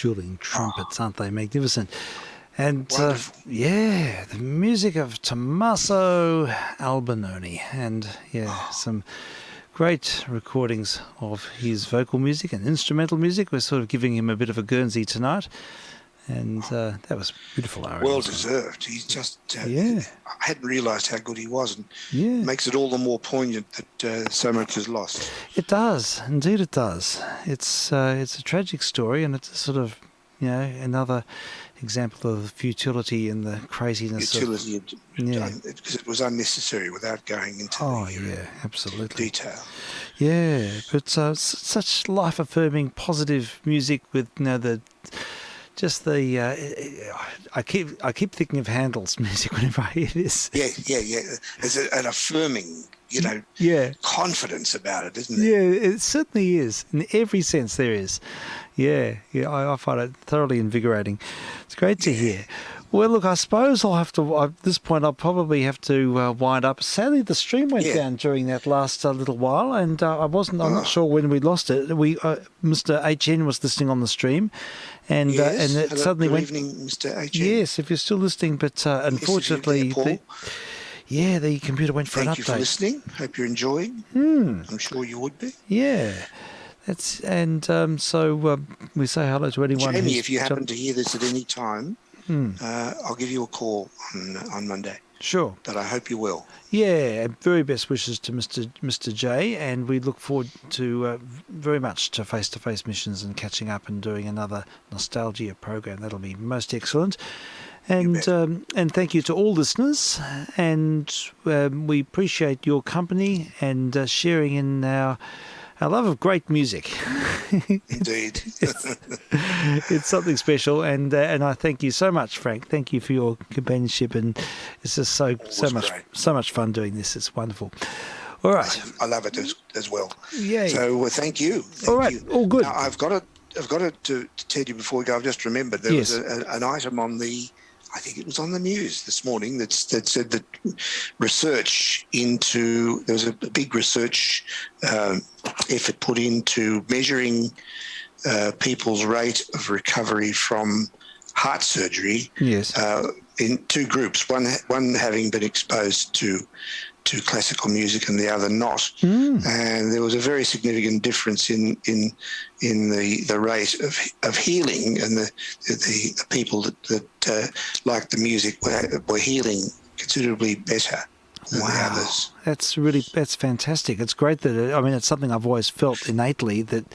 dueling trumpets, aren't they magnificent? And Wonderful. the music of Tommaso Albinoni, and some great recordings of his vocal music and instrumental music. We're sort of giving him a bit of a Guernsey tonight, and that was beautiful. Well deserved. He's just I hadn't realised how good he was, and it makes it all the more poignant that so much is lost. It does, indeed, it does. It's a tragic story, and it's a sort of another example of the futility and the craziness. Because it was unnecessary without going into absolutely detail. Yeah, but such life-affirming, positive music with I keep thinking of Handel's music whenever I hear this. Yeah. There's an affirming, confidence about it, isn't there? Yeah, it certainly is. In every sense, there is. Yeah. I find it thoroughly invigorating. It's great to hear. Well, look, I suppose I'll have to, at this point, I'll probably have to wind up. Sadly, the stream went down during that last little while, and I'm not sure when we lost it. Mr. HN was listening on the stream, and it suddenly went. Good evening, Mr. HN. Yes, if you're still listening, but unfortunately, the computer went for an update. Thank you for listening. Hope you're enjoying. I'm sure you would be. Yeah. So we say hello to anyone. Jamie, if you happen to hear this at any time, I'll give you a call on Monday. Sure. But I hope you will. Yeah, very best wishes to Mr. J, and we look forward to very much to face-to-face missions and catching up and doing another nostalgia program. That'll be most excellent. And thank you to all listeners, and we appreciate your company and sharing in our love of great music. Indeed. It's something special, and I thank you so much, Frank. Thank you for your companionship, and it's just so much fun doing this. It's wonderful. All right. I love it as well. Yeah. So thank you. All right. All good. Now, I've got to tell you before we go. I've just remembered there was an item on I think it was on the news this morning that said that research there was a big research effort put into measuring people's rate of recovery from heart surgery. Yes. In two groups, one having been exposed to classical music and the other not, and there was a very significant difference in the rate of healing, and the people that liked the music were healing considerably better than the others. That's fantastic. It's great that it's something I've always felt innately that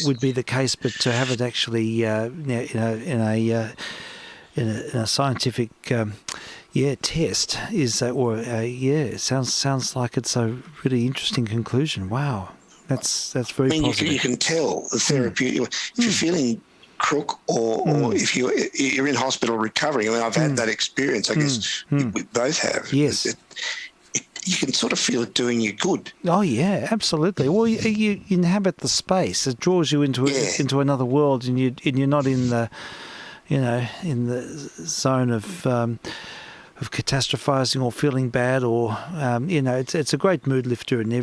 would be the case, but to have it actually in a scientific test is it sounds like it's a really interesting conclusion. Wow, that's very positive. You can tell the therapeutic. If you're feeling crook or if you're in hospital recovering. I've had that experience. I guess we both have. Yes. You can sort of feel it doing you good. Oh yeah, absolutely. Well, you inhabit the space. It draws you into another world, and you're not in the in the zone of catastrophizing or feeling bad, or it's a great mood lifter in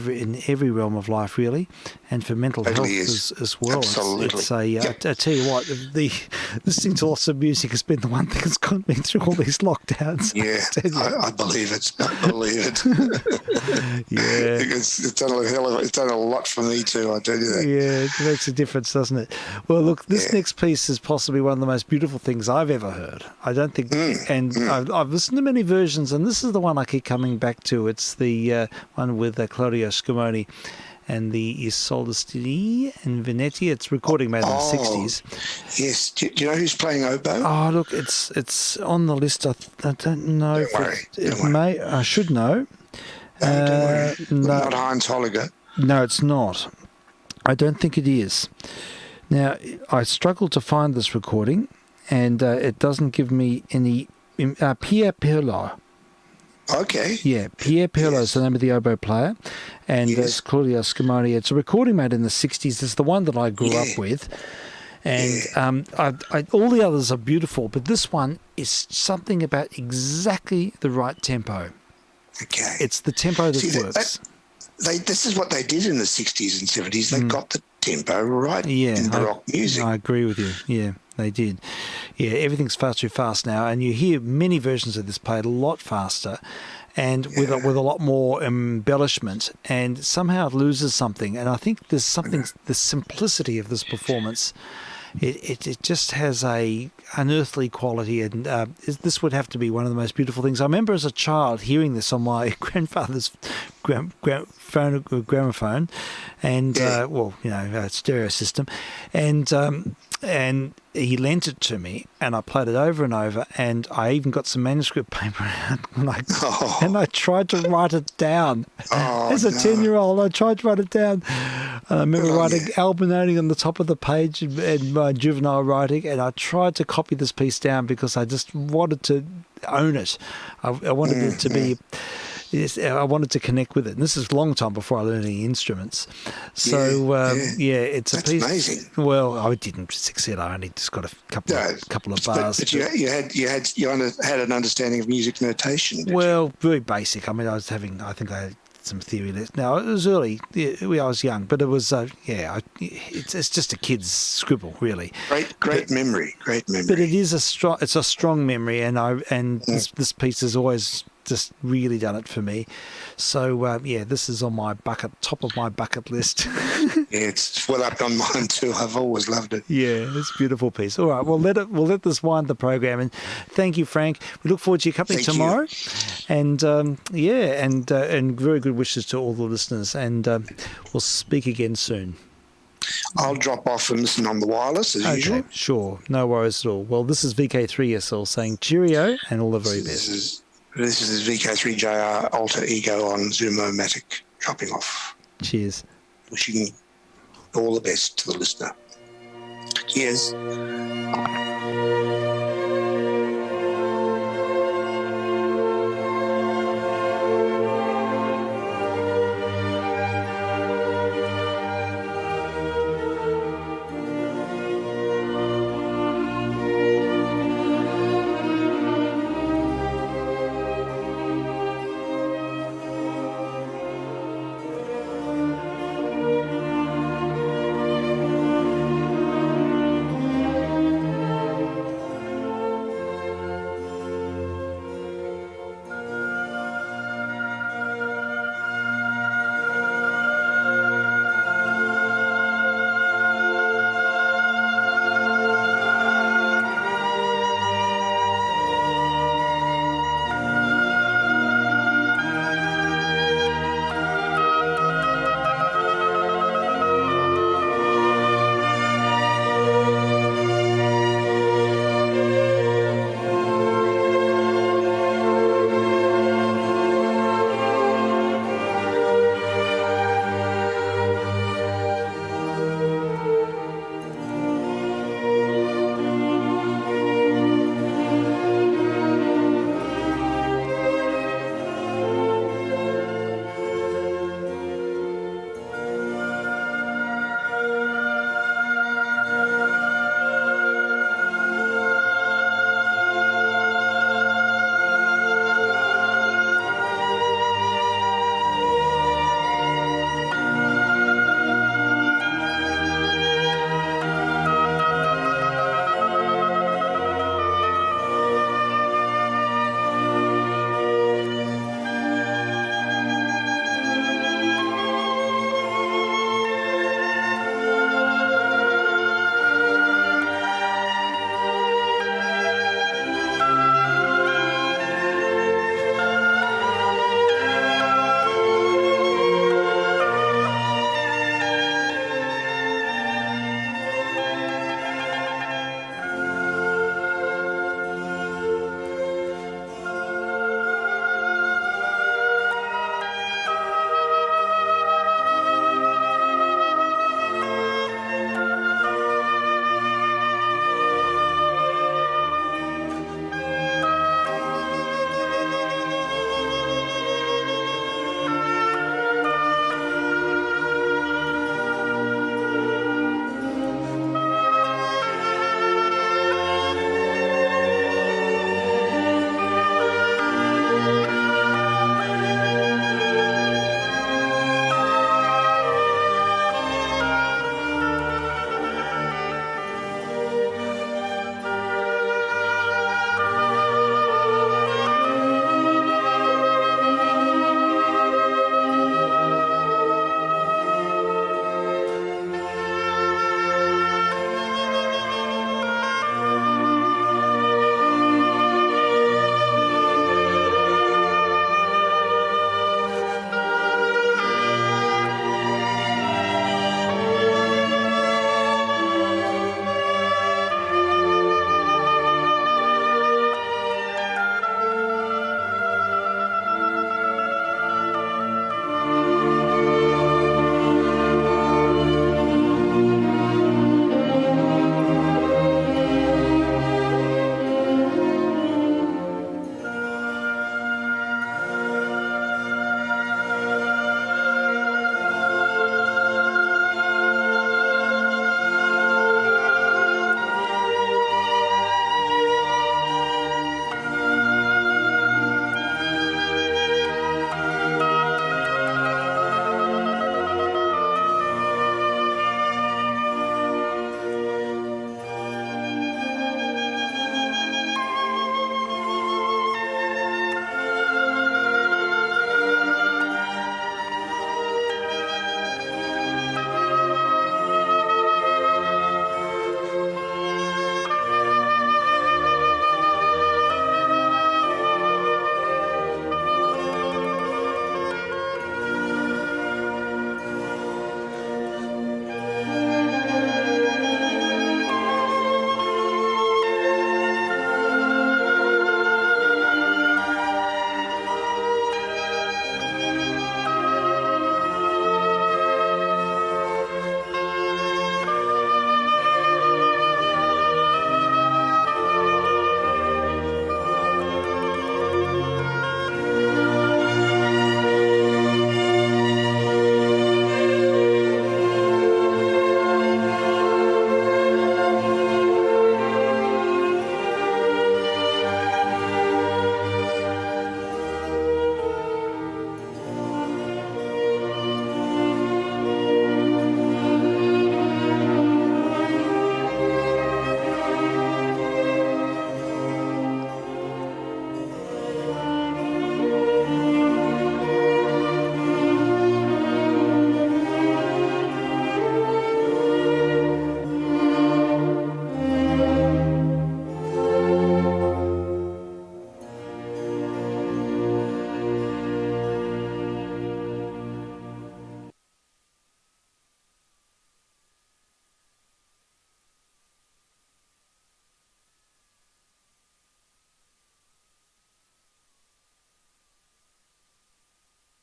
every realm of life, really, and for mental health as well. Absolutely. I tell you what, the listening to lots of music has been the one thing that's got me through all these lockdowns. Yeah, I believe it. Yeah, it's done a lot for me too. I tell you that. Yeah, it makes a difference, doesn't it? Well, look, this next piece is possibly one of the most beautiful things I've ever heard. I don't think, I've listened to many versions, and this is the one I keep coming back to. It's the one with Claudio Scimoni and the Isolistini and Venetti. It's recording made in the 60s. Yes. Do you know who's playing oboe? Oh, look, it's on the list. I don't know. Don't worry. I should know. No, don't worry. Not Heinz Holliger. No, it's not. I don't think it is. Now, I struggled to find this recording, and it doesn't give me any... Pierre Perlot. Okay. Yeah, Pierre Perlot is the name of the oboe player, and it's Claudio Scimoni. It's a recording made in the 60s. It's the one that I grew up with, and all the others are beautiful, but this one is something about exactly the right tempo. Okay. It's the tempo that works. This is what they did in the 60s and 70s. They got tempo right in baroque music. I agree with you. Yeah, they did. Yeah, everything's far too fast now, and you hear many versions of this played a lot faster and with a lot more embellishment, and somehow it loses something. And I think there's something, the simplicity of this performance, it just has a unearthly quality, and this would have to be one of the most beautiful things. I remember as a child hearing this on my grandfather's gramophone, and stereo system, and he lent it to me, and I played it over and over, and I even got some manuscript paper out, and I tried to write it down. As a 10-year-old, I tried to write it down. I remember writing albinating on the top of the page in my juvenile writing, and I tried to copy this piece down because I just wanted to own it. I wanted it to be... Yes, I wanted to connect with it. And this is a long time before I learned any instruments. So, it's That's a piece. Amazing. Well, I didn't succeed. I only just got a couple of bars. But you had an understanding of music notation. Well, very basic. I mean, I think I had some theory lessons. Now, it was early. I was young, but it was, it's just a kid's scribble, really. Great memory. But it is it's a strong memory, and this piece has always just really done it for me. So this is on my top of my bucket list. It's well up on mine too. I've always loved it. Yeah, it's a beautiful piece. All right, we'll let this wind the program, and thank you, Frank. We look forward to your company tomorrow. And and very good wishes to all the listeners, and we'll speak again soon. I'll drop off and listen on the wireless as usual. Sure, no worries at all. Well, this is vk3sl saying cheerio and all the very best. This is vk3jr alter ego on Zoomomatic dropping off. Cheers. Wishing all the best to the listener. Cheers.